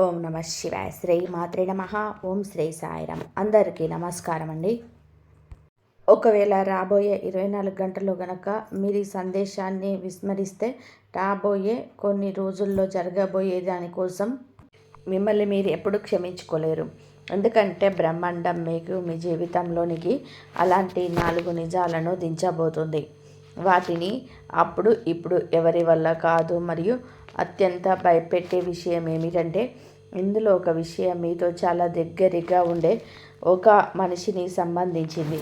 ఓం నమ శివాయ. శ్రీ మాత్రే నమ. ఓం శ్రీ సాయిరామ్. అందరికీ నమస్కారం అండి. ఒకవేళ రాబోయే 24 గంటల్లో గనక మీరు ఈ సందేశాన్ని విస్మరిస్తే రాబోయే కొన్ని రోజుల్లో జరగబోయే దానికోసం మిమ్మల్ని మీరు ఎప్పుడు క్షమించుకోలేరు. ఎందుకంటే బ్రహ్మాండం మీకు మీ జీవితంలోనికి అలాంటి 4 నిజాలను దించబోతుంది. వాటిని అప్పుడు ఇప్పుడు ఎవరి వల్ల కాదు. మరియు అత్యంత భయపెట్టే విషయం ఏమిటంటే, ఇందులో ఒక విషయం మీతో చాలా దగ్గరగా ఉండే ఒక మనిషిని సంబంధించింది.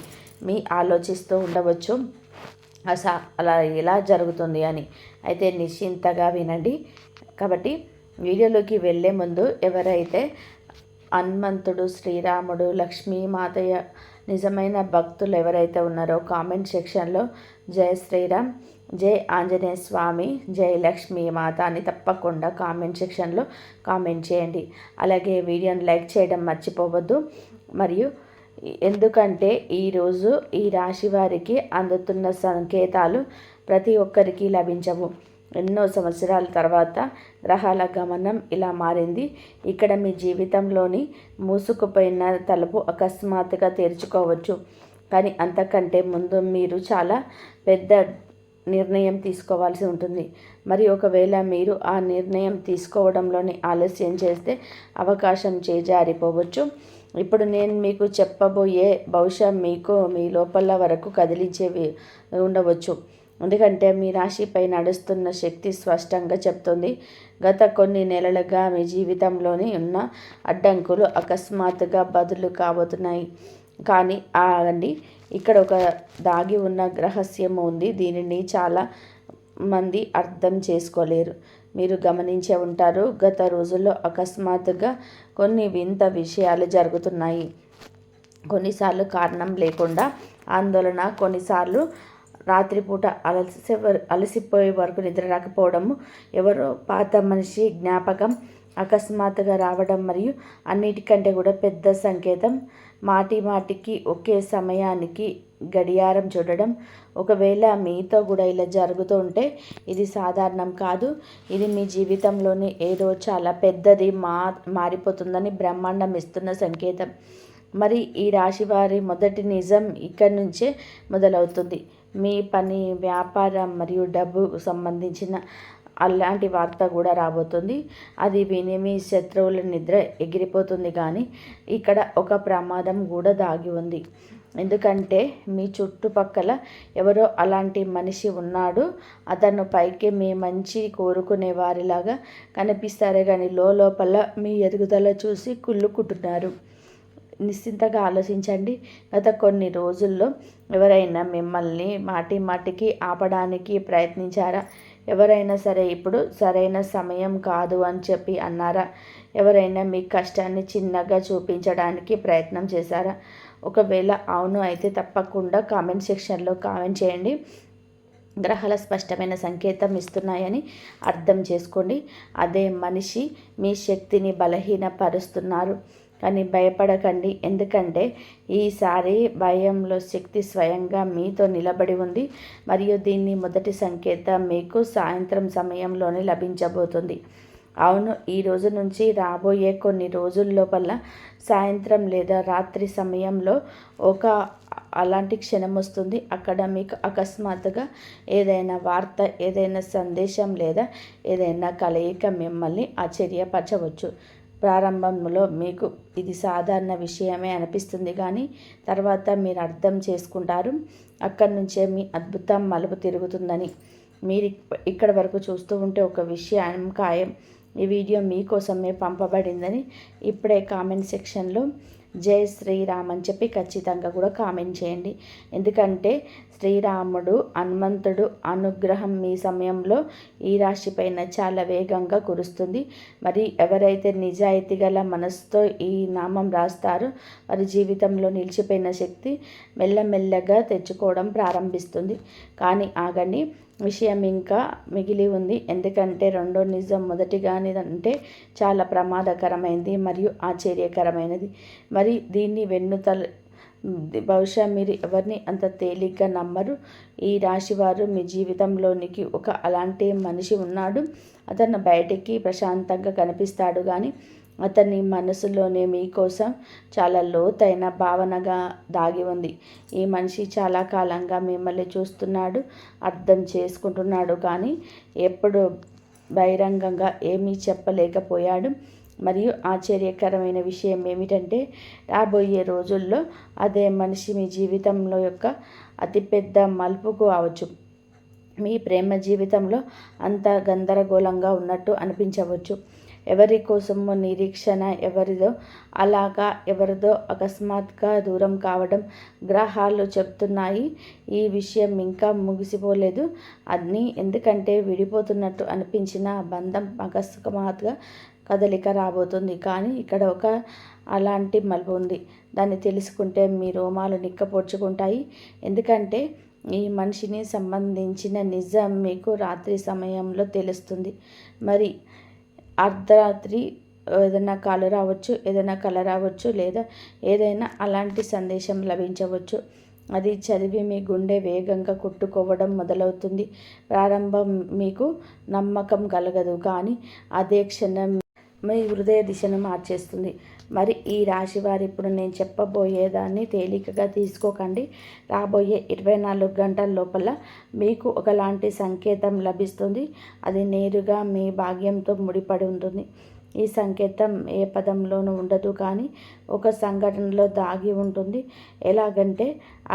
మీ ఆలోచిస్తూ ఉండవచ్చు అలా ఎలా జరుగుతుంది అని. అయితే నిశ్చింతగా వినండి. కాబట్టి వీడియోలోకి వెళ్ళే ముందు ఎవరైతే హనుమంతుడు, శ్రీరాముడు, లక్ష్మీమాతయ్య నిజమైన భక్తులు ఎవరైతే ఉన్నారో కామెంట్ సెక్షన్లో జై శ్రీరామ్, జై ఆంజనేయ స్వామి, జై లక్ష్మీమాత అని తప్పకుండా కామెంట్ సెక్షన్లో కామెంట్ చేయండి. అలాగే వీడియోని లైక్ చేయడం మర్చిపోవద్దు. మరియు ఎందుకంటే ఈరోజు ఈ రాశి వారికి అందుతున్న సంకేతాలు ప్రతి ఒక్కరికి లభించవు. ఎన్నో సంవత్సరాల తర్వాత గ్రహాల గమనం ఇలా మారింది. ఇక్కడ మీ జీవితంలోని మూసుకుపోయిన తలుపు అకస్మాత్తుగా తెరుచుకోవచ్చు. కానీ అంతకంటే ముందు మీరు చాలా పెద్ద నిర్ణయం తీసుకోవాల్సి ఉంటుంది. మరి ఒకవేళ మీరు ఆ నిర్ణయం తీసుకోవడంలోని ఆలస్యం చేస్తే అవకాశం చేజారిపోవచ్చు. ఇప్పుడు నేను మీకు చెప్పబోయే బహుశా మీకు మీ లోపల వరకు కదిలించేవి ఉండవచ్చు. ఎందుకంటే మీ రాశిపై నడుస్తున్న శక్తి స్పష్టంగా చెప్తుంది. గత కొన్ని నెలలుగా మీ జీవితంలోని ఉన్న అడ్డంకులు అకస్మాత్తుగా బదులు కాబోతున్నాయి. కానీ ఆగండి, ఇక్కడ ఒక దాగి ఉన్న రహస్యం ఉంది. దీనిని చాలా మంది అర్థం చేసుకోలేరు. మీరు గమనించే ఉంటారు, గత రోజుల్లో అకస్మాత్తుగా కొన్ని వింత విషయాలు జరుగుతున్నాయి. కొన్నిసార్లు కారణం లేకుండా ఆందోళన, కొన్నిసార్లు రాత్రిపూట అలసిపోయే వరకు నిద్ర రాకపోవడము, ఎవరో పాత మనిషి జ్ఞాపకం అకస్మాత్తుగా రావడం, మరియు అన్నిటికంటే కూడా పెద్ద సంకేతం మాటికి ఒకే సమయానికి గడియారం చూడడం. ఒకవేళ మీతో కూడా ఇలా జరుగుతూ ఉంటే ఇది సాధారణం కాదు. ఇది మీ జీవితంలోని ఏదో చాలా పెద్దది మారిపోతుందని బ్రహ్మాండం ఇస్తున్న సంకేతం. మరి ఈ రాశి వారి మొదటి నిజం ఇక్కడి నుంచే మొదలవుతుంది. మీ పని, వ్యాపారం మరియు డబ్బుకు సంబంధించిన అలాంటి వార్త కూడా రాబోతుంది. అది విని మీ శత్రువుల నిద్ర ఎగిరిపోతుంది. కానీ ఇక్కడ ఒక ప్రమాదం కూడా దాగి ఉంది. ఎందుకంటే మీ చుట్టుపక్కల ఎవరో అలాంటి మనిషి ఉన్నాడు. అతను పైకి మీ మంచి కోరుకునే వారిలాగా కనిపిస్తారే కానీ లోపల మీ ఎదుగుదల చూసి కుళ్ళుకుంటున్నారు. నిశ్చింతగా ఆలోచించండి. గత కొన్ని రోజుల్లో ఎవరైనా మిమ్మల్ని మాటికి ఆపడానికి ప్రయత్నించారా? ఎవరైనా సరే ఇప్పుడు సరైన సమయం కాదు అని చెప్పి అన్నారా? ఎవరైనా మీ కష్టాన్ని చిన్నగా చూపించడానికి ప్రయత్నం చేశారా? ఒకవేళ అవును అయితే తప్పకుండా కామెంట్ సెక్షన్లో కామెంట్ చేయండి. గ్రహాల స్పష్టమైన సంకేతం ఇస్తున్నాయని అర్థం చేసుకోండి. అదే మనిషి మీ శక్తిని బలహీనపరుస్తున్నారు. కానీ భయపడకండి, ఎందుకంటే ఈసారి భయంలో శక్తి స్వయంగా మీతో నిలబడి ఉంది. మరియు దీన్ని మొదటి సంకేతం మీకు సాయంత్రం సమయంలోనే లభించబోతుంది. అవును, ఈ రోజు నుంచి రాబోయే కొన్ని రోజుల లోపల సాయంత్రం లేదా రాత్రి సమయంలో ఒక అలాంటి క్షణం వస్తుంది. అక్కడ మీకు అకస్మాత్తుగా ఏదైనా వార్త, ఏదైనా సందేశం లేదా ఏదైనా కలయిక మిమ్మల్ని ఆశ్చర్యపరచవచ్చు. ప్రారంభంలో మీకు ఇది సాధారణ విషయమే అనిపిస్తుంది. కానీ తర్వాత మీరు అర్థం చేసుకుంటారు అక్కడి నుంచే మీ అద్భుతం మలుపు తిరుగుతుందని. మీరు ఇక్కడ వరకు చూస్తూ ఉంటే ఒక విషయం ఖాయం. ఈ వీడియో మీకోసమే పంపబడిందని ఇప్పుడే కామెంట్ సెక్షన్లో జై శ్రీరామ్ అని చెప్పి ఖచ్చితంగా కూడా కామెంట్ చేయండి. ఎందుకంటే శ్రీరాముడు, హనుమంతుడు అనుగ్రహం మీ సమయంలో ఈ రాశి పైన చాలా వేగంగా కురుస్తుంది. మరి ఎవరైతే నిజాయితీ గల మనసుతో ఈ నామం రాస్తారో వారి జీవితంలో నిలిచిపోయిన శక్తి మెల్లమెల్లగా తెచ్చుకోవడం ప్రారంభిస్తుంది. కానీ ఆగండి, విషయం ఇంకా మిగిలి ఉంది. ఎందుకంటే రెండో నిజం మొదటిగాని అంటే చాలా ప్రమాదకరమైనది మరియు ఆశ్చర్యకరమైనది. మరి దీన్ని బహుశా మీరు ఎవరిని అంత తేలిగ్గా నమ్మరు. ఈ రాశివారు మీ జీవితంలోనికి ఒక అలాంటి మనిషి ఉన్నాడు. అతను బయటికి ప్రశాంతంగా కనిపిస్తాడు కానీ అతని మనసులోనే మీకోసం చాలా లోతైన భావనగా దాగి ఉంది. ఈ మనిషి చాలా కాలంగా మిమ్మల్ని చూస్తున్నాడు, అర్థం చేసుకుంటున్నాడు కానీ ఎప్పుడు బహిరంగంగా ఏమీ చెప్పలేకపోయాడు. మరియు ఆశ్చర్యకరమైన విషయం ఏమిటంటే రాబోయే రోజుల్లో అదే మనిషి మీ జీవితంలో యొక్క అతిపెద్ద మలుపు కావచ్చు. మీ ప్రేమ జీవితంలో అంత గందరగోళంగా ఉన్నట్టు అనిపించవచ్చు. ఎవరి కోసమో నిరీక్షణ ఎవరిదో అకస్మాత్తుగా దూరం కావడం గ్రహాలు చెప్తున్నాయి. ఈ విషయం ఇంకా ముగిసిపోలేదు అని. ఎందుకంటే విడిపోతున్నట్టు అనిపించిన బంధం అకస్మాత్తుగా కదలిక రాబోతుంది. కానీ ఇక్కడ ఒక అలాంటి మలుపు ఉంది. దాన్ని తెలుసుకుంటే మీ రోమాలు నిక్కపొడుచుకుంటాయి. ఎందుకంటే ఈ మనిషిని సంబంధించిన నిజం మీకు రాత్రి సమయంలో తెలుస్తుంది. మరి అర్ధరాత్రి ఏదైనా కల రావచ్చు లేదా ఏదైనా అలాంటి సందేశం లభించవచ్చు. అది చదివి మీ గుండె వేగంగా కొట్టుకోవడం మొదలవుతుంది. ప్రారంభం మీకు నమ్మకం కలగదు కానీ అదే క్షణం మీ హృదయ దిశను మార్చేస్తుంది. మరి ఈ రాశి వారు ఇప్పుడు నేను చెప్పబోయేదాన్ని తేలికగా తీసుకోకండి. రాబోయే 24 గంటల లోపల మీకు ఒకలాంటి సంకేతం లభిస్తుంది. అది నేరుగా మీ భాగ్యంతో ముడిపడి ఉంటుంది. ఈ సంకేతం ఏ పదంలోనూ ఉండదు కానీ ఒక సంఘటనలో దాగి ఉంటుంది. ఎలాగంటే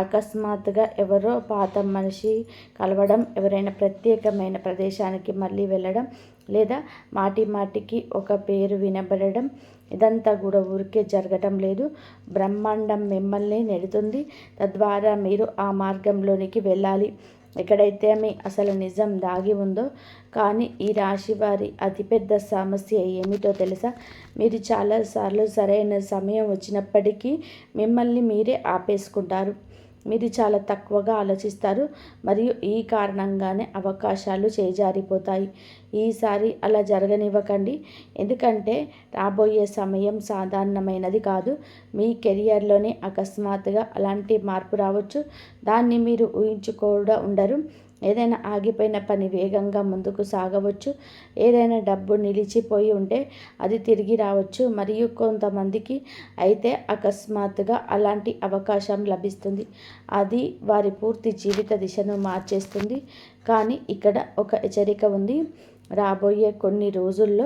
అకస్మాత్తుగా ఎవరో పాత మనిషి కలవడం, ఎవరైనా ప్రత్యేకమైన ప్రదేశానికి మళ్ళీ వెళ్ళడం లేదా మాటికి ఒక పేరు వినబడడం. ఇదంతా కూడా ఊరికే జరగటం లేదు. బ్రహ్మాండం మిమ్మల్ని నెడుతుంది. తద్వారా మీరు ఆ మార్గంలోనికి వెళ్ళాలి ఎక్కడైతే మీ అసలు నిజం దాగి ఉందో. కానీ ఈ రాశి వారి అతిపెద్ద సమస్య ఏమిటో తెలుసా? మీరు చాలాసార్లు సరైన సమయం వచ్చినప్పటికీ మిమ్మల్ని మీరే ఆపేసుకుంటారు. మీరు చాలా తక్కువగా ఆలోచిస్తారు మరియు ఈ కారణంగానే అవకాశాలు చేజారిపోతాయి. ఈసారి అలా జరగనివ్వకండి. ఎందుకంటే రాబోయే సమయం సాధారణమైనది కాదు. మీ కెరియర్లోనే అకస్మాత్తుగా అలాంటి మార్పు రావచ్చు. దాన్ని మీరు ఊహించుకోవడం ఉండరు. ఏదైనా ఆగిపోయిన పని వేగంగా ముందుకు సాగవచ్చు. ఏదైనా డబ్బు నిలిచిపోయి ఉంటే అది తిరిగి రావచ్చు. మరియు కొంతమందికి అయితే అకస్మాత్తుగా అలాంటి అవకాశం లభిస్తుంది. అది వారి పూర్తి జీవిత దిశను మార్చేస్తుంది. కానీ ఇక్కడ ఒక హెచ్చరిక ఉంది. రాబోయే కొన్ని రోజుల్లో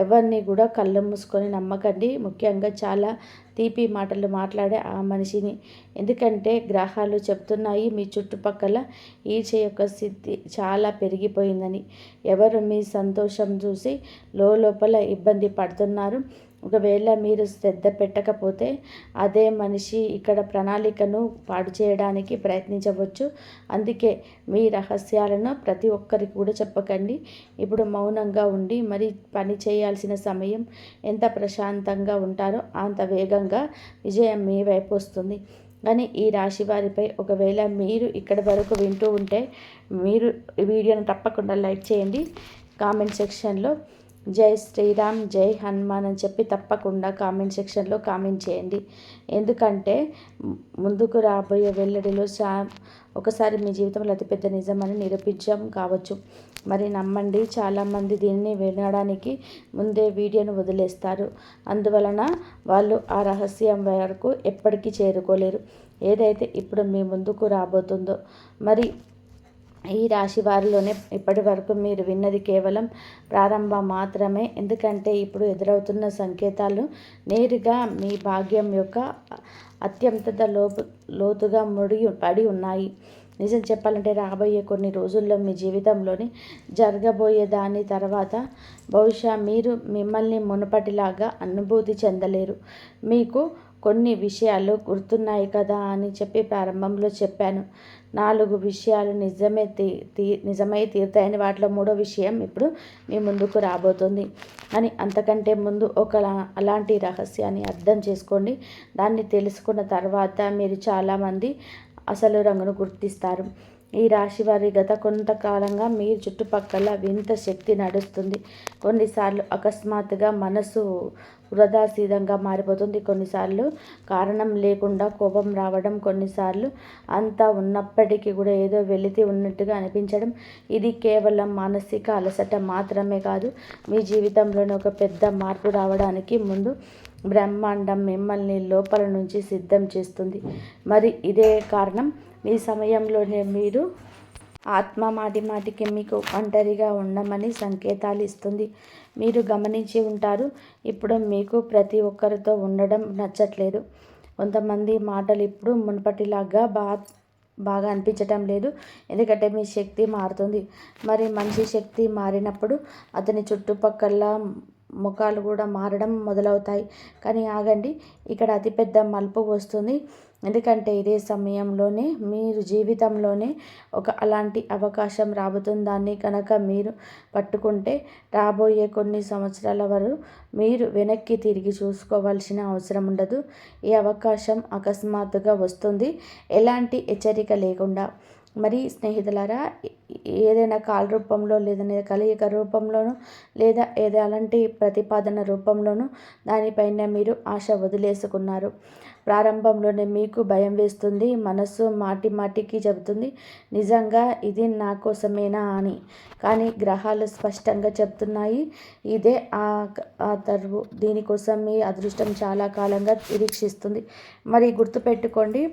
ఎవరిని కూడా కళ్ళు మూసుకొని నమ్మకండి. ముఖ్యంగా చాలా తీపి మాటలు మాట్లాడే ఆ మనిషిని. ఎందుకంటే గ్రహాలు చెప్తున్నాయి మీ చుట్టుపక్కల ఈర్ష్య యొక్క స్థితి చాలా పెరిగిపోయిందని. ఎవరు మీ సంతోషం చూసి లోపల ఇబ్బంది పడుతున్నారు. ఒకవేళ మీరు శ్రద్ధ పెట్టకపోతే అదే మనిషి ఇక్కడ ప్రణాళికను పాడు చేయడానికి ప్రయత్నించవచ్చు. అందుకే మీ రహస్యాలను ప్రతి ఒక్కరికి కూడా చెప్పకండి. ఇప్పుడు మౌనంగా ఉండి మరి పని చేయాల్సిన సమయం ఎంత ప్రశాంతంగా ఉంటారో అంత వేగంగా విజయం మీ వైపు వస్తుంది. కానీ ఈ రాశి వారిపై ఒకవేళ మీరు ఇక్కడి వరకు వింటూ ఉంటే మీరు ఈ వీడియోను తప్పకుండా లైక్ చేయండి. కామెంట్ సెక్షన్లో జై శ్రీరామ్, జై హనుమాన్ అని చెప్పి తప్పకుండా కామెంట్ సెక్షన్లో కామెంట్ చేయండి. ఎందుకంటే ముందుకు రాబోయే వెల్లడిలో ఒకసారి మీ జీవితంలో అతిపెద్ద నిజమని నిరూపించం కావచ్చు. మరి నమ్మండి. చాలామంది దీన్ని వినడానికి ముందే వీడియోను వదిలేస్తారు. అందువలన వాళ్ళు ఆ రహస్యం వరకు ఎప్పటికీ చేరుకోలేరు. ఏదైతే ఇప్పుడు మీ ముందుకు రాబోతుందో మరి ఈ రాశి వారిలోనే ఇప్పటి వరకు మీరు విన్నది కేవలం ప్రారంభం మాత్రమే. ఎందుకంటే ఇప్పుడు ఎదురవుతున్న సంకేతాలు నేరుగా మీ భాగ్యం యొక్క అత్యంత లోతుగా పడి ఉన్నాయి. నిజం చెప్పాలంటే రాబోయే కొన్ని రోజుల్లో మీ జీవితంలోని జరగబోయే దాని తర్వాత బహుశా మీరు మిమ్మల్ని మునుపటిలాగా అనుభూతి చెందలేరు. మీకు కొన్ని విషయాలు గుర్తున్నాయి కదా అని చెప్పి ప్రారంభంలో చెప్పాను. 4 విషయాలు నిజమై తీరుతాయని. వాటిలో 3వ విషయం ఇప్పుడు మీ ముందుకు రాబోతుంది. అని అంతకంటే ముందు అలాంటి రహస్యాన్ని అర్థం చేసుకోండి. దాన్ని తెలుసుకున్న తర్వాత మీరు చాలామంది అసలు రంగును గుర్తిస్తారు. ఈ రాశి వారి గత కొంతకాలంగా మీ చుట్టుపక్కల వింత శక్తి నడుస్తుంది. కొన్నిసార్లు అకస్మాత్తుగా మనసు వృధాసీదంగా మారిపోతుంది. కొన్నిసార్లు కారణం లేకుండా కోపం రావడం, కొన్నిసార్లు అంతా ఉన్నప్పటికీ కూడా ఏదో వెలితి ఉన్నట్టుగా అనిపించడం. ఇది కేవలం మానసిక అలసట మాత్రమే కాదు, మీ జీవితంలోని ఒక పెద్ద మార్పు రావడానికి ముందు బ్రహ్మాండం మిమ్మల్ని లోపల నుంచి సిద్ధం చేస్తుంది. మరి ఇదే కారణం ఈ సమయంలోనే మీరు ఆత్మ మాటికి మీకు ఒంటరిగా ఉండమని సంకేతాలు ఇస్తుంది. మీరు గమనించి ఉంటారు, ఇప్పుడు మీకు ప్రతి ఒక్కరితో ఉండడం నచ్చట్లేదు. కొంతమంది మాటలు ఇప్పుడు మునుపటిలాగా బాగా అనిపించటం లేదు. ఎందుకంటే మీ శక్తి మారుతుంది. మరి మనిషి శక్తి మారినప్పుడు అతని చుట్టుపక్కల ముఖాలు కూడా మారడం మొదలవుతాయి. కానీ ఆగండి, ఇక్కడ అతిపెద్ద మలుపు వస్తుంది. ఎందుకంటే ఇదే సమయంలోనే మీరు జీవితంలోనే ఒక అలాంటి అవకాశం రాబోతుందాన్ని కనుక మీరు పట్టుకుంటే రాబోయే కొన్ని సంవత్సరాల వరకు మీరు వెనక్కి తిరిగి చూసుకోవాల్సిన అవసరం ఉండదు. ఈ అవకాశం అకస్మాత్తుగా వస్తుంది, ఎలాంటి హెచ్చరిక లేకుండా. మరి స్నేహితులారా, ఏదైనా కాల్ రూపంలో లేదా కలయిక రూపంలోనూ లేదా అలాంటి ప్రతిపాదన రూపంలోనూ దానిపైన మీరు ఆశ వదిలేసుకున్నారు. ప్రారంభంలోనే మీకు భయం వేస్తుంది, మనస్సు మాటికి చెబుతుంది నిజంగా ఇది నా కోసమేనా అని. కానీ గ్రహాలు స్పష్టంగా చెప్తున్నాయి ఇదే ఆ తరువు. దీనికోసం మీ అదృష్టం చాలా కాలంగా నిరీక్షిస్తుంది. మరి గుర్తుపెట్టుకోండి,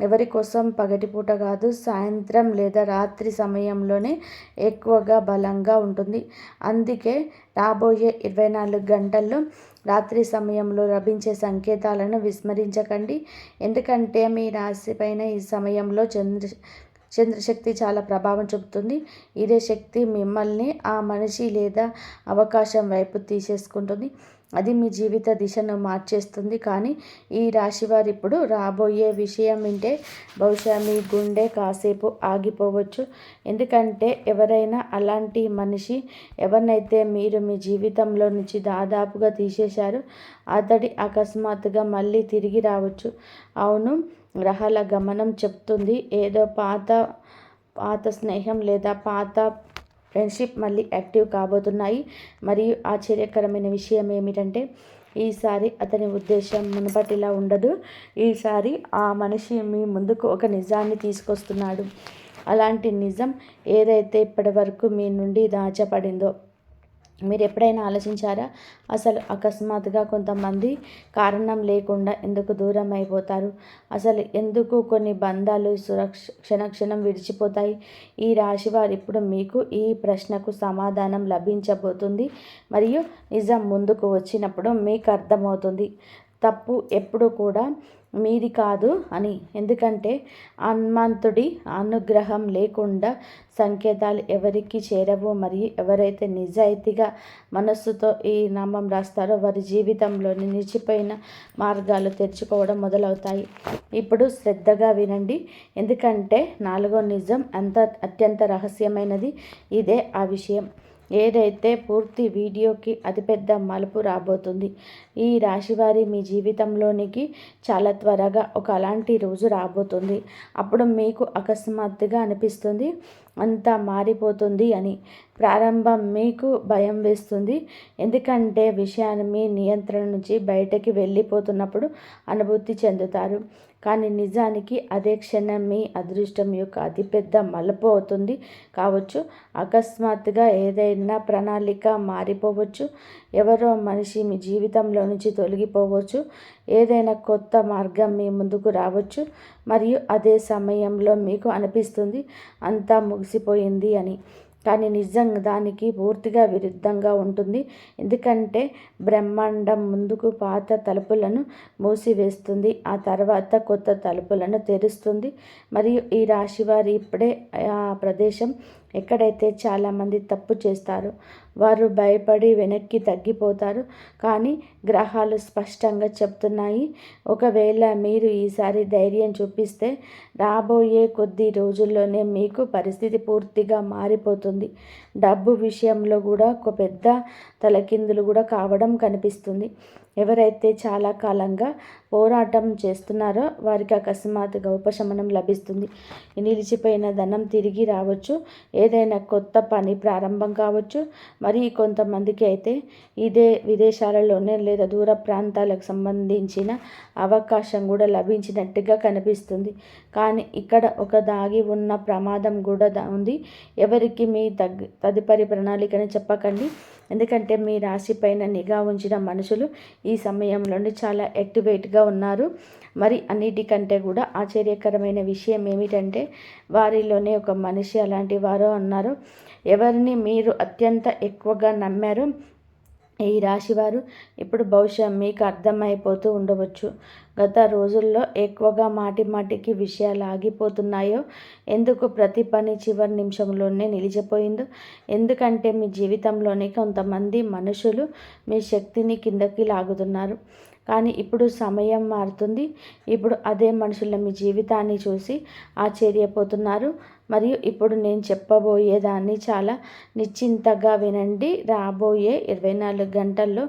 ఎవరి కోసం పగటిపూట కాదు, సాయంత్రం లేదా రాత్రి సమయంలోనే ఎక్కువగా బలంగా ఉంటుంది. అందుకే రాబోయే 24 గంటల్లో రాత్రి సమయంలో లభించే సంకేతాలను విస్మరించకండి. ఎందుకంటే మీ రాశిపైన ఈ సమయంలో చంద్రశక్తి చాలా ప్రభావం చూపుతుంది. ఇదే శక్తి మిమ్మల్ని ఆ మనిషి లేదా అవకాశం వైపు తీసేసుకుంటుంది. అది మీ జీవిత దిశను మార్చేస్తుంది. కానీ ఈ రాశివారు ఇప్పుడు రాబోయే విషయం వింటే బహుశా మీ గుండె కాసేపు ఆగిపోవచ్చు. ఎందుకంటే ఎవరైనా అలాంటి మనిషి ఎవరినైతే మీరు మీ జీవితంలో నుంచి దాదాపుగా తీసేశారో అతడి అకస్మాత్తుగా మళ్ళీ తిరిగి రావచ్చు. అవును, గ్రహాల గమనం చెప్తుంది ఏదో పాత స్నేహం లేదా పాత ఫ్రెండ్షిప్ మళ్ళీ యాక్టివ్ కాబోతున్నాయి. మరియు ఆశ్చర్యకరమైన విషయం ఏమిటంటే ఈసారి అతని ఉద్దేశం మునుపటిలా ఉండదు. ఈసారి ఆ మనిషి మీ ముందుకు ఒక నిజాన్ని తీసుకొస్తున్నాడు. అలాంటి నిజం ఏదైతే ఇప్పటివరకు మీ నుండి దాచబడిందో. మీరు ఎప్పుడైనా ఆలోచించారా, అసలు అకస్మాత్తుగా కొంతమంది కారణం లేకుండా ఎందుకు దూరం అయిపోతారు? అసలు ఎందుకు కొన్ని బంధాలు క్షణక్షణం విడిచిపోతాయి? ఈ రాశి వారు ఇప్పుడు మీకు ఈ ప్రశ్నకు సమాధానం లభించబోతుంది. మరియు నిజం ముందుకు వచ్చినప్పుడు మీకు అర్థమవుతుంది తప్పు ఎప్పుడు కూడా మీది కాదు అని. ఎందుకంటే హనుమంతుడి అనుగ్రహం లేకుండా సంకేతాలు ఎవరికి చేరవు. మరియు ఎవరైతే నిజాయితీగా మనస్సుతో ఈ నామం రాస్తారో వారి జీవితంలోని నిలిచిపోయిన మార్గాలు తెరుచుకోవడం మొదలవుతాయి. ఇప్పుడు శ్రద్ధగా వినండి, ఎందుకంటే 4వ నిజం అత్యంత రహస్యమైనది. ఇదే ఆ విషయం ఏదైతే పూర్తి వీడియోకి అతిపెద్ద మలుపు రాబోతుంది. ఈ రాశివారి మీ జీవితంలోనికి చాలా త్వరగా ఒక అలాంటి రోజు రాబోతుంది. అప్పుడు మీకు అకస్మాత్తుగా అనిపిస్తుంది అంతా మారిపోతుంది అని. ప్రారంభం మీకు భయం వేస్తుంది, ఎందుకంటే విషయాన్ని మీ నియంత్రణ నుంచి బయటకి వెళ్ళిపోతున్నప్పుడు అనుభూతి చెందుతారు. కానీ నిజానికి అదే క్షణం మీ అదృష్టం యొక్క అతిపెద్ద మలుపు అవుతుంది కావచ్చు. అకస్మాత్తుగా ఏదైనా ప్రణాళిక మారిపోవచ్చు, ఎవరో మనిషి మీ జీవితంలో నుంచి తొలగిపోవచ్చు, ఏదైనా కొత్త మార్గం మీ ముందుకు రావచ్చు. మరియు అదే సమయంలో మీకు అనిపిస్తుంది అంతా ముగిసిపోయింది అని. కానీ నిజం దానికి పూర్తిగా విరుద్ధంగా ఉంటుంది. ఎందుకంటే బ్రహ్మాండం ముందుకు పాత తలుపులను మూసివేస్తుంది, ఆ తర్వాత కొత్త తలుపులను తెరుస్తుంది. మరియు ఈ రాశివారు ఇప్పుడే ఆ ప్రదేశం ఎక్కడైతే చాలామంది తప్పు చేస్తారు వారు భయపడి వెనక్కి తగ్గిపోతారు. కానీ గ్రహాలు స్పష్టంగా చెప్తున్నాయి, ఒకవేళ మీరు ఈసారి ధైర్యం చూపిస్తే రాబోయే కొద్ది రోజుల్లోనే మీకు పరిస్థితి పూర్తిగా మారిపోతుంది. డబ్బు విషయంలో కూడా ఒక పెద్ద తలకిందులు కూడా కావడం కనిపిస్తుంది. ఎవరైతే చాలా కాలంగా పోరాటం చేస్తున్నారో వారికి అకస్మాత్తుగా ఉపశమనం లభిస్తుంది. నిలిచిపోయిన ధనం తిరిగి రావచ్చు. ఏదైనా కొత్త పని ప్రారంభం కావచ్చు. మరి కొంతమందికి అయితే ఇదే విదేశాలలోనే లేదా దూర ప్రాంతాలకు సంబంధించిన అవకాశం కూడా లభించినట్టుగా కనిపిస్తుంది. కానీ ఇక్కడ ఒక దాగి ఉన్న ప్రమాదం కూడా ఉంది. ఎవరికి మీ తదుపరి ప్రణాళికని చెప్పకండి. ఎందుకంటే మీ రాశి పైన నిఘా ఉంచిన మనుషులు ఈ సమయంలోనే చాలా యాక్టివేట్గా ఉన్నారు. మరి అన్నిటికంటే కూడా ఆశ్చర్యకరమైన విషయం ఏమిటంటే వారిలోనే ఒక మనిషి అలాంటి వారు ఉన్నారు. ఎవరిని మీరు అత్యంత ఎక్కువగా నమ్మారో ఈ రాశివారు ఇప్పుడు బహుశా మీకు అర్థమైపోతూ ఉండవచ్చు. గత రోజుల్లో ఎక్కువగా మాటికి విషయాలు ఆగిపోతున్నాయో, ఎందుకు ప్రతి పని చివరి నిమిషంలోనే నిలిచిపోయిందో, ఎందుకంటే మీ జీవితంలోని కొంతమంది మనుషులు మీ శక్తిని కిందకి లాగుతున్నారు. కానీ ఇప్పుడు సమయం మారుతుంది. ఇప్పుడు అదే మనుషుల మీ జీవితాన్ని చూసి ఆశ్చర్యపోతున్నారు. మరియు ఇప్పుడు నేను చెప్పబోయేదాన్ని చాలా నిశ్చింతగా వినండి. రాబోయే 24 గంటల్లో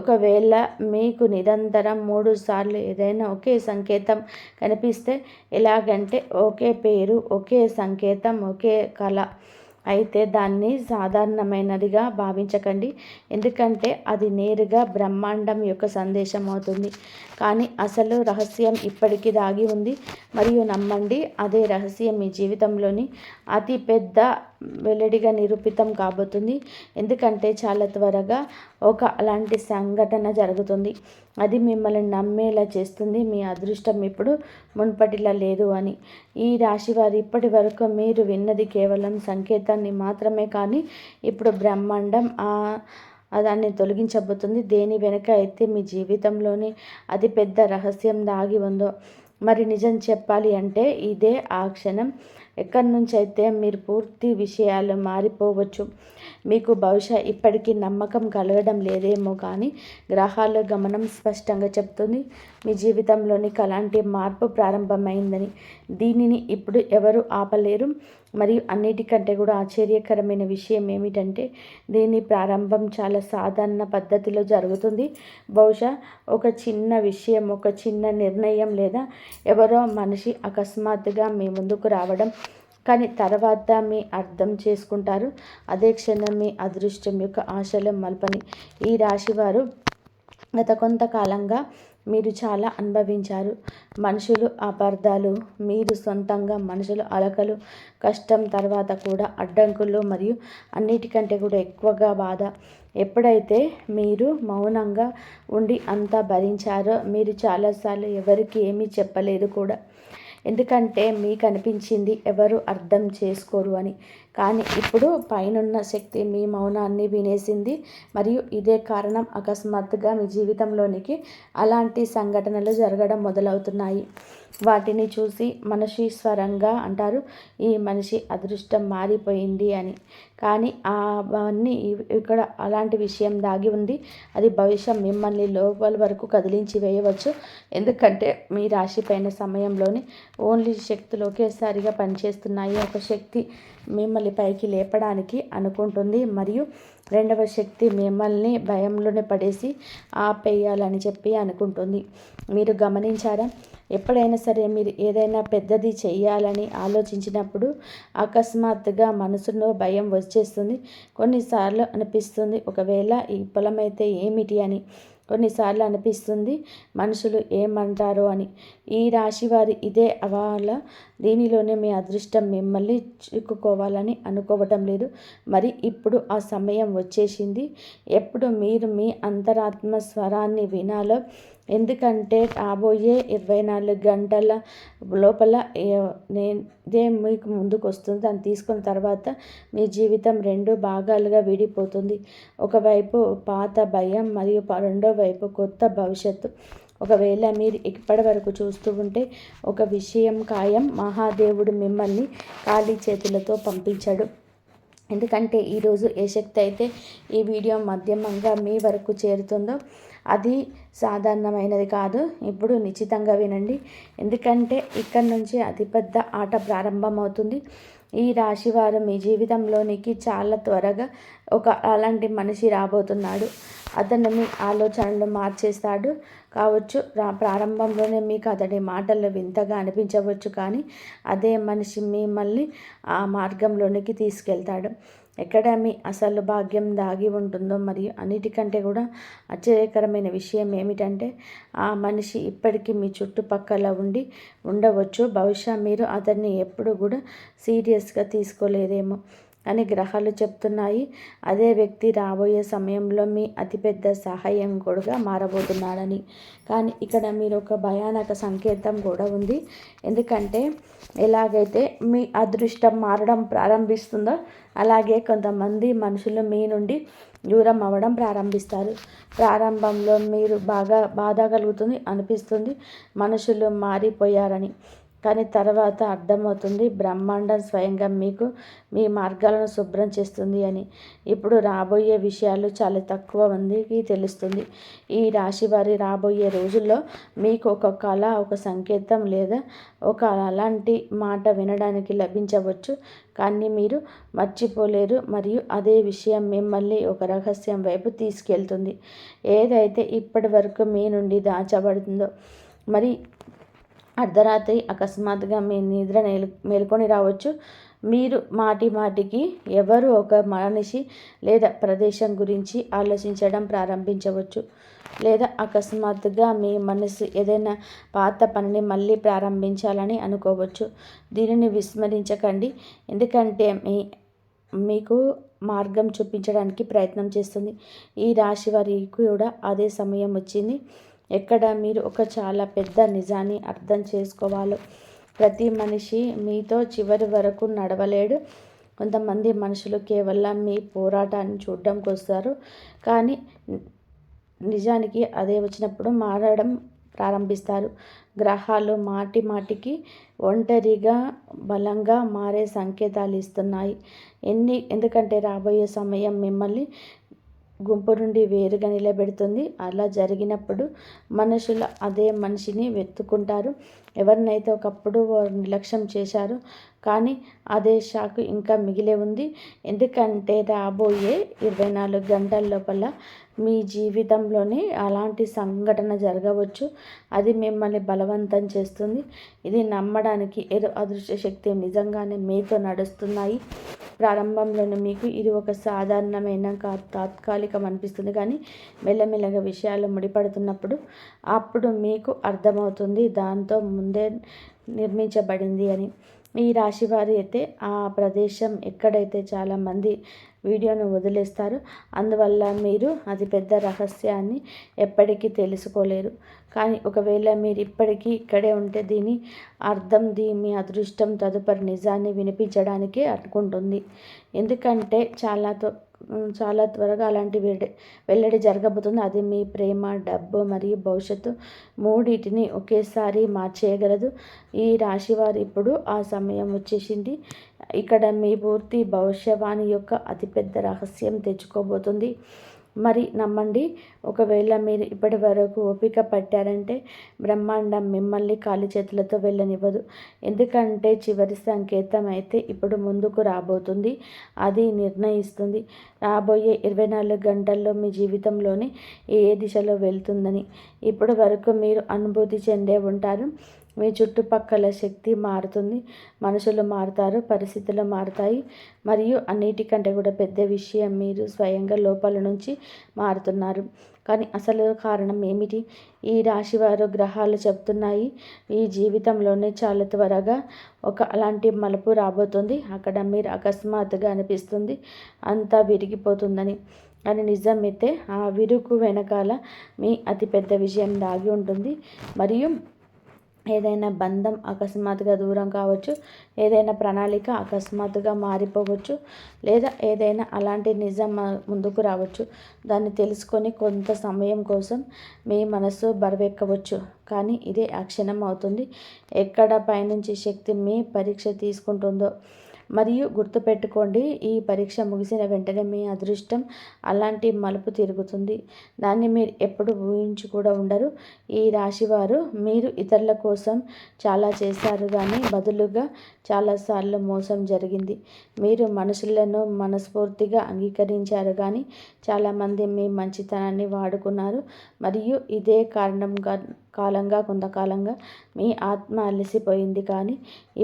ఒకవేళ మీకు నిరంతరం 3 సార్లు ఏదైనా ఒకే సంకేతం కనిపిస్తే, ఎలాగంటే ఒకే పేరు, ఒకే సంకేతం, ఒకే కళ, అయితే దాన్ని సాధారణమైనదిగా భావించకండి. ఎందుకంటే అది నేరుగా బ్రహ్మాండం యొక్క సందేశం అవుతుంది. కానీ అసలు రహస్యం ఇప్పటికీ దాగి ఉంది. మరియు నమ్మండి, అదే రహస్యం మీ జీవితంలోని అతి పెద్ద వెల్లడిగా నిరూపితం కాబోతుంది. ఎందుకంటే చాలా త్వరగా అలాంటి సంఘటన జరుగుతుంది. అది మిమ్మల్ని నమ్మేలా చేస్తుంది. మీ అదృష్టం ఇప్పుడు మున్పటిలా లేదు అని. ఈ రాశి వారు ఇప్పటి వరకు మీరు విన్నది కేవలం సంకేతాన్ని మాత్రమే. కానీ ఇప్పుడు బ్రహ్మాండం దాన్ని తొలగించబోతుంది. దేని వెనుక అయితే మీ జీవితంలోని అతి పెద్ద రహస్యం దాగి ఉందో, మరి నిజం చెప్పాలి అంటే ఇదే ఆ క్షణం. ఎక్కడి నుంచి అయితే మీరు పూర్తి విషయాలు మారిపోవచ్చు. మీకు బహుశా ఇప్పటికీ నమ్మకం కలగడం లేదేమో, కానీ గ్రహాల గమనం స్పష్టంగా చెప్తుంది మీ జీవితంలోని అలాంటి మార్పు ప్రారంభమైందని. దీనిని ఇప్పుడు ఎవరు ఆపలేరు. మరియు అన్నిటికంటే కూడా ఆశ్చర్యకరమైన విషయం ఏమిటంటే దీని ప్రారంభం చాలా సాధారణ పద్ధతిలో జరుగుతుంది. బహుశా ఒక చిన్న విషయం, ఒక చిన్న నిర్ణయం లేదా ఎవరో మనిషి అకస్మాత్తుగా మీ ముందుకు రావడం. కానీ తర్వాత మీ అర్థం చేసుకుంటారు అదే క్షణం మీ అదృష్టం యొక్క ఆశల మల్పని. ఈ రాశివారు గత కొంతకాలంగా మీరు చాలా అనుభవించారు. మనుషులు అపార్థాలు, మీరు సొంతంగా మనుషులు అలకలు, కష్టం, తర్వాత కూడా అడ్డంకులు, మరియు అన్నిటికంటే కూడా ఎక్కువగా బాధ. ఎప్పుడైతే మీరు మౌనంగా ఉండి అంతా భరించారో, మీరు చాలాసార్లు ఎవరికి ఏమీ చెప్పలేదు కూడా. ఎందుకంటే మీకు అనిపించింది ఎవరు అర్థం చేసుకోరు అని. కానీ ఇప్పుడు పైనున్న శక్తి మీ మౌనాన్ని వినేసింది. మరియు ఇదే కారణం అకస్మాత్తుగా మీ జీవితంలోనికి అలాంటి సంఘటనలు జరగడం మొదలవుతున్నాయి. వాటిని చూసి మనశీశ్వరంగా అంటారు, ఈ మనిషి అదృష్టం మారిపోయింది అని. కానీ అవన్నీ ఇక్కడ అలాంటి విషయం దాగి ఉంది. అది భవిష్యం మిమ్మల్ని లోపల వరకు కదిలించి వేయవచ్చు. ఎందుకంటే మీ రాశి పైన సమయంలోని ఓన్లీ శక్తులు ఒకేసారిగా పనిచేస్తున్నాయి. ఒక శక్తి మిమ్మల్ని పైకి లేపడానికి అనుకుంటుంది, మరియు రెండవ శక్తి మిమ్మల్ని భయంలోనే పడేసి ఆపేయాలని చెప్పి అనుకుంటుంది. మీరు గమనించారా? ఎప్పుడైనా సరే మీరు ఏదైనా పెద్దది చేయాలని ఆలోచించినప్పుడు అకస్మాత్తుగా మనసులో భయం వచ్చేస్తుంది. కొన్నిసార్లు అనిపిస్తుంది ఒకవేళ ఈ విఫలమైతే ఏమిటి అని. కొన్నిసార్లు అనిపిస్తుంది మనుషులు ఏమంటారో అని. ఈ రాశి వారి ఇదే అవాల. దీనిలోనే మీ అదృష్టం మిమ్మల్ని చిక్కుకోవాలని అనుకోవటం లేదు. మరి ఇప్పుడు ఆ సమయం వచ్చేసింది ఎప్పుడు మీరు మీ అంతరాత్మ స్వరాన్ని వినాలో. ఎందుకంటే రాబోయే 24 గంటల లోపల ఇదే మీకు ముందుకు వస్తుంది. దాన్ని తీసుకున్న తర్వాత మీ జీవితం 2 భాగాలుగా విడిపోతుంది. ఒకవైపు పాత భయం మరియు రెండో వైపు కొత్త భవిష్యత్తు. ఒకవేళ మీరు ఇప్పటి వరకు చూస్తూ ఉంటే ఒక విషయం ఖాయం, మహాదేవుడు మిమ్మల్ని ఖాళీ చేతులతో పంపించాడు. ఎందుకంటే ఈరోజు ఏ శక్తి అయితే ఈ వీడియో మాధ్యమంగా మీ వరకు చేరుతుందో అది సాధారణమైనది కాదు. ఇప్పుడు నిశ్చితంగా వినండి. ఎందుకంటే ఇక్కడ నుంచి అతిపెద్ద ఆట ప్రారంభమవుతుంది. ఈ రాశివారు మీ జీవితంలోనికి చాలా త్వరగా అలాంటి మనిషి రాబోతున్నాడు. అతను మీ ఆలోచనలు మార్చేస్తాడు కావచ్చు. ప్రారంభంలోనే మీకు అతడి మాటలు వింతగా అనిపించవచ్చు, కానీ అదే మనిషి మిమ్మల్ని ఆ మార్గంలోనికి తీసుకెళ్తాడు. ఎక్కడ మీ అసలు భాగ్యం దాగి ఉంటుందో, మరియు అన్నిటికంటే కూడా ఆశ్చర్యకరమైన విషయం ఏమిటంటే, ఆ మనిషి ఇప్పటికీ మీ చుట్టుపక్కల ఉండవచ్చు. బహుశా మీరు అతన్ని ఎప్పుడు కూడా సీరియస్గా తీసుకోలేదేమో అని గ్రహాలు చెప్తున్నాయి. అదే వ్యక్తి రాబోయే సమయంలో మీ అతిపెద్ద సహాయకుడుగా మారబోతున్నాడని. కానీ ఇక్కడ మీరు ఒక భయానక సంకేతం కూడా ఉంది. ఎందుకంటే ఎలాగైతే మీ అదృష్టం మారడం ప్రారంభిస్తుందో, అలాగే కొంతమంది మనుషులు మీ నుండి దూరం అవ్వడం ప్రారంభిస్తారు. ప్రారంభంలో మీరు బాధ అనిపిస్తుంది, మనుషులు మారిపోయారని. కానీ తర్వాత అర్థమవుతుంది, బ్రహ్మాండం స్వయంగా మీకు మీ మార్గాలను శుభ్రం చేస్తుంది అని. ఇప్పుడు రాబోయే విషయాలు చాలా తక్కువ మందికి తెలుస్తుంది. ఈ రాశి వారి రాబోయే రోజుల్లో మీకు ఒక కళ, ఒక సంకేతం లేదా అలాంటి మాట వినడానికి లభించవచ్చు, కానీ మీరు మర్చిపోలేరు. మరియు అదే విషయం మిమ్మల్ని ఒక రహస్యం వైపు తీసుకెళ్తుంది, ఏదైతే ఇప్పటి వరకు మీ నుండి దాచబడుతుందో. మరి అర్ధరాత్రి అకస్మాత్తుగా మీ నిద్ర మేల్కొని రావచ్చు. మీరు మాటికి ఎవరు ఒక మనిషి లేదా ప్రదేశం గురించి ఆలోచించడం ప్రారంభించవచ్చు. లేదా అకస్మాత్తుగా మీ మనసు ఏదైనా పాత పనిని మళ్ళీ ప్రారంభించాలని అనుకోవచ్చు. దీనిని విస్మరించకండి, ఎందుకంటే మీకు మార్గం చూపించడానికి ప్రయత్నం చేస్తుంది. ఈ రాశి వారికి కూడా అదే సమయం వచ్చింది, ఎక్కడ మీరు ఒక చాలా పెద్ద నిజాన్ని అర్థం చేసుకోవాలి. ప్రతి మనిషి మీతో చివరి వరకు నడవలేడు. కొంతమంది మనుషులు కేవలం మీ పోరాటాన్ని చూడడానికి వస్తారు, కానీ నిజానికి అదే వచ్చినప్పుడు మారడం ప్రారంభిస్తారు. గ్రహాలు మాటికి ఒంటరిగా బలంగా మారే సంకేతాలు ఇస్తున్నాయి. ఎందుకంటే రాబోయే సమయం మిమ్మల్ని గుంపు నుండి వేరుగా నిలబెడుతుంది. అలా జరిగినప్పుడు మనుషులు అదే మనిషిని వెతుక్కుంటారు, ఎవరినైతే ఒకప్పుడు వారు నిర్లక్ష్యం చేశారు. కానీ అదే షాక్ ఇంకా మిగిలే ఉంది, ఎందుకంటే రాబోయే 24 గంటల లోపల మీ జీవితంలోనే అలాంటి సంఘటన జరగవచ్చు. అది మిమ్మల్ని బలవంతం చేస్తుంది. ఇది నమ్మడానికి ఏదో అదృశ్య శక్తి నిజంగానే మీతో నడుస్తున్నాయి. ప్రారంభంలోనే మీకు ఇది ఒక సాధారణమైన తాత్కాలికం అనిపిస్తుంది, కానీ మెల్లమెల్లగా విషయాలు ముడిపడుతున్నప్పుడు అప్పుడు మీకు అర్థమవుతుంది దాంతో ముందే నిర్మించబడింది అని. ఈ రాశి వారి అయితే ఆ ప్రదేశం ఎక్కడైతే చాలామంది వీడియోను వదిలేస్తారు, అందువల్ల మీరు అది పెద్ద రహస్యాన్ని ఎప్పటికీ తెలుసుకోలేరు. కానీ ఒకవేళ మీరు ఇప్పటికీ ఇక్కడే ఉంటే దీని అర్థం మీ అదృష్టం తదుపరి నిజాన్ని వినిపించడానికే అనుకుంటుంది. ఎందుకంటే చాలా త్వరగా అలాంటి వెల్లడి జరగబోతుంది. అది మీ ప్రేమ, డబ్బు మరియు భవిష్యత్తు మూడింటిని ఒకేసారి మార్చేయగలదు. ఈ రాశివారు ఇప్పుడు ఆ సమయం వచ్చేసింది. ఇక్కడ మీ పూర్తి భవిష్యవాణి యొక్క అతిపెద్ద రహస్యం తెచ్చుకోబోతుంది. మరి నమ్మండి, ఒకవేళ మీరు ఇప్పటి వరకు ఓపిక పట్టారంటే బ్రహ్మాండం మిమ్మల్ని ఖాళీ చేతులతో వెళ్ళనివ్వదు. ఎందుకంటే చివరి సంకేతం అయితే ఇప్పుడు ముందుకు రాబోతుంది. అది నిర్ణయిస్తుంది రాబోయే 24 గంటల్లో మీ జీవితంలోని ఏ దిశలో వెళ్తుందని. ఇప్పటి వరకు మీరు అనుభూతి చెందే ఉంటారు. మీ చుట్టుపక్కల శక్తి మారుతుంది, మనుషులు మారుతారు, పరిస్థితులు మారుతాయి, మరియు అన్నిటికంటే కూడా పెద్ద విషయం మీరు స్వయంగా లోపల నుంచి మారుతున్నారు. కానీ అసలు కారణం ఏమిటి? ఈ రాశివారు గ్రహాలు చెప్తున్నాయి ఈ జీవితంలోనే చాలా త్వరగా అలాంటి మలుపు రాబోతుంది. అక్కడ మీరు అకస్మాత్తుగా అనిపిస్తుంది అంతా విరిగిపోతుందని. అని నిజమైతే ఆ విరుకు వెనకాల మీ అతిపెద్ద విజయం దాగి ఉంటుంది. మరియు ఏదైనా బంధం అకస్మాత్తుగా దూరం కావచ్చు, ఏదైనా ప్రణాళిక అకస్మాత్తుగా మారిపోవచ్చు, లేదా ఏదైనా అలాంటి నిజం ముందుకు రావచ్చు. దాన్ని తెలుసుకొని కొంత సమయం కోసం మీ మనసు బరువెక్కవచ్చు, కానీ ఇదే ఆ క్షణం అవుతుంది ఎక్కడ పైనుంచి శక్తి మీ పరీక్ష తీసుకుంటుందో. మరియు గుర్తుపెట్టుకోండి, ఈ పరీక్ష ముగిసిన వెంటనే మీ అదృష్టం అలాంటి మలుపు తిరుగుతుంది. దాన్ని మీరు ఎప్పుడు ఊహించి కూడా ఉండరు. ఈ రాశివారు, మీరు ఇతరుల కోసం చాలా చేశారు కానీ బదులుగా చాలాసార్లు మోసం జరిగింది. మీరు మనుషులను మనస్ఫూర్తిగా అంగీకరించారు కానీ చాలామంది మీ మంచితనాన్ని వాడుకున్నారు. మరియు ఇదే కొంతకాలంగా మీ ఆత్మ అలసిపోయింది. కానీ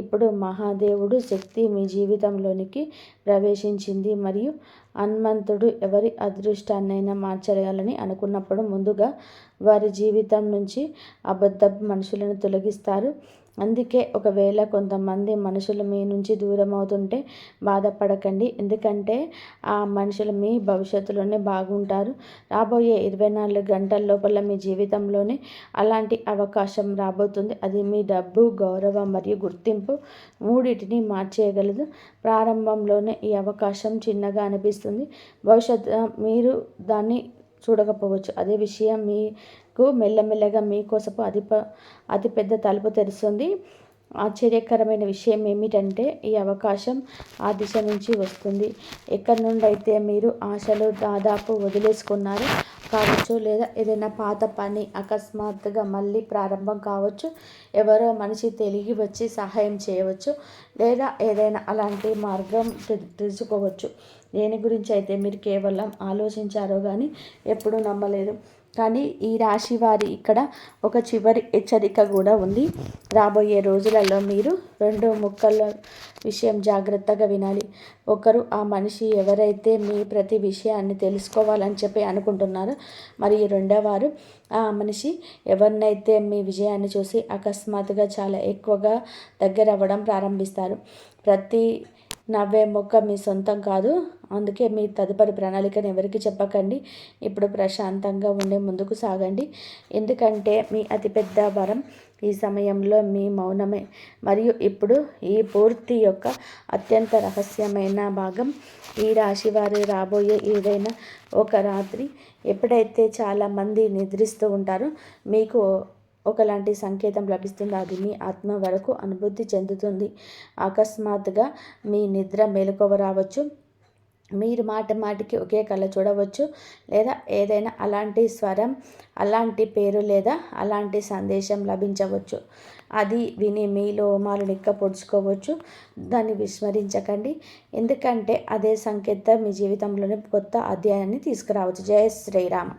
ఇప్పుడు మహాదేవుడు శక్తి మీ జీవితంలోనికి ప్రవేశించింది. మరియు హనుమంతుడు ఎవరి అదృష్టాన్నైనా మార్చగలని అనుకున్నప్పుడు ముందుగా వారి జీవితం నుంచి అబద్ధపు మనుషులను తొలగిస్తారు. అందుకే ఒకవేళ కొంతమంది మనుషులు మీ నుంచి దూరం అవుతుంటే బాధపడకండి. ఎందుకంటే ఆ మనుషులు మీ భవిష్యత్తులోనే బాగుంటారు. రాబోయే 24 గంటల లోపల మీ జీవితంలోనే అలాంటి అవకాశం రాబోతుంది. అది మీ డబ్బు, గౌరవం మరియు గుర్తింపు మూడింటిని మార్చేయగలదు. ప్రారంభంలోనే ఈ అవకాశం చిన్నగా అనిపిస్తుంది. భవిష్యత్తులో మీరు దాన్ని చూడకపోవచ్చు. అదే విషయం మీకు మెల్లమెల్లగా మీకోసపు అతిపెద్ద తలుపు తెరుస్తుంది. ఆశ్చర్యకరమైన విషయం ఏమిటంటే ఈ అవకాశం ఆ దిశ నుంచి వస్తుంది. ఎక్కడి నుండి అయితే మీరు ఆశలు దాదాపు వదిలేసుకున్నారో కావచ్చు, లేదా ఏదైనా పాత పని అకస్మాత్తుగా మళ్ళీ ప్రారంభం కావచ్చు, ఎవరో మనిషి తిరిగి వచ్చి సహాయం చేయవచ్చు, లేదా ఏదైనా అలాంటి మార్గం తెలుసుకోవచ్చు. దేని గురించి అయితే మీరు కేవలం ఆలోచించారో కానీ ఎప్పుడూ నమ్మలేదు. కానీ ఈ రాశి వారి ఇక్కడ ఒక చివరి హెచ్చరిక కూడా ఉంది. రాబోయే రోజులలో మీరు 2 ముక్కల విషయం జాగ్రత్తగా వినాలి. ఒకరు ఆ మనిషి ఎవరైతే మీ ప్రతి విషయాన్ని తెలుసుకోవాలని చెప్పి అనుకుంటున్నారో, మరియు రెండోవారు ఆ మనిషి ఎవరినైతే మీ విజయాన్ని చూసి అకస్మాత్తుగా చాలా ఎక్కువగా దగ్గర అవ్వడం ప్రారంభిస్తారు. ప్రతి నవ్వే మొక్క మీ సొంతం కాదు. అందుకే మీ తదుపరి ప్రణాళికను ఎవరికి చెప్పకండి. ఇప్పుడు ప్రశాంతంగా ఉండే ముందుకు సాగండి. ఎందుకంటే మీ అతిపెద్ద వరం ఈ సమయంలో మీ మౌనమే. మరియు ఇప్పుడు ఈ పూర్తి యొక్క అత్యంత రహస్యమైన భాగం. ఈ రాశి వారు రాబోయే ఏదైనా ఒక రాత్రి ఎప్పుడైతే చాలామంది నిద్రిస్తూ ఉంటారో మీకు ఒకలాంటి సంకేతం లభిస్తుంది. అది మీ ఆత్మ వరకు అనుభూతి చెందుతుంది. అకస్మాత్తుగా మీ నిద్ర మెలకువ రావచ్చు. మీరు మాటికి ఒకే కళ చూడవచ్చు, లేదా ఏదైనా అలాంటి స్వరం, అలాంటి పేరు లేదా అలాంటి సందేశం లభించవచ్చు. అది విని మీలో మాలు నిక్క పొడుచుకోవచ్చు. దాన్ని విస్మరించకండి. ఎందుకంటే అదే సంకేతం మీ జీవితంలోని కొత్త అధ్యాయాన్ని తీసుకురావచ్చు. జై శ్రీరామ్.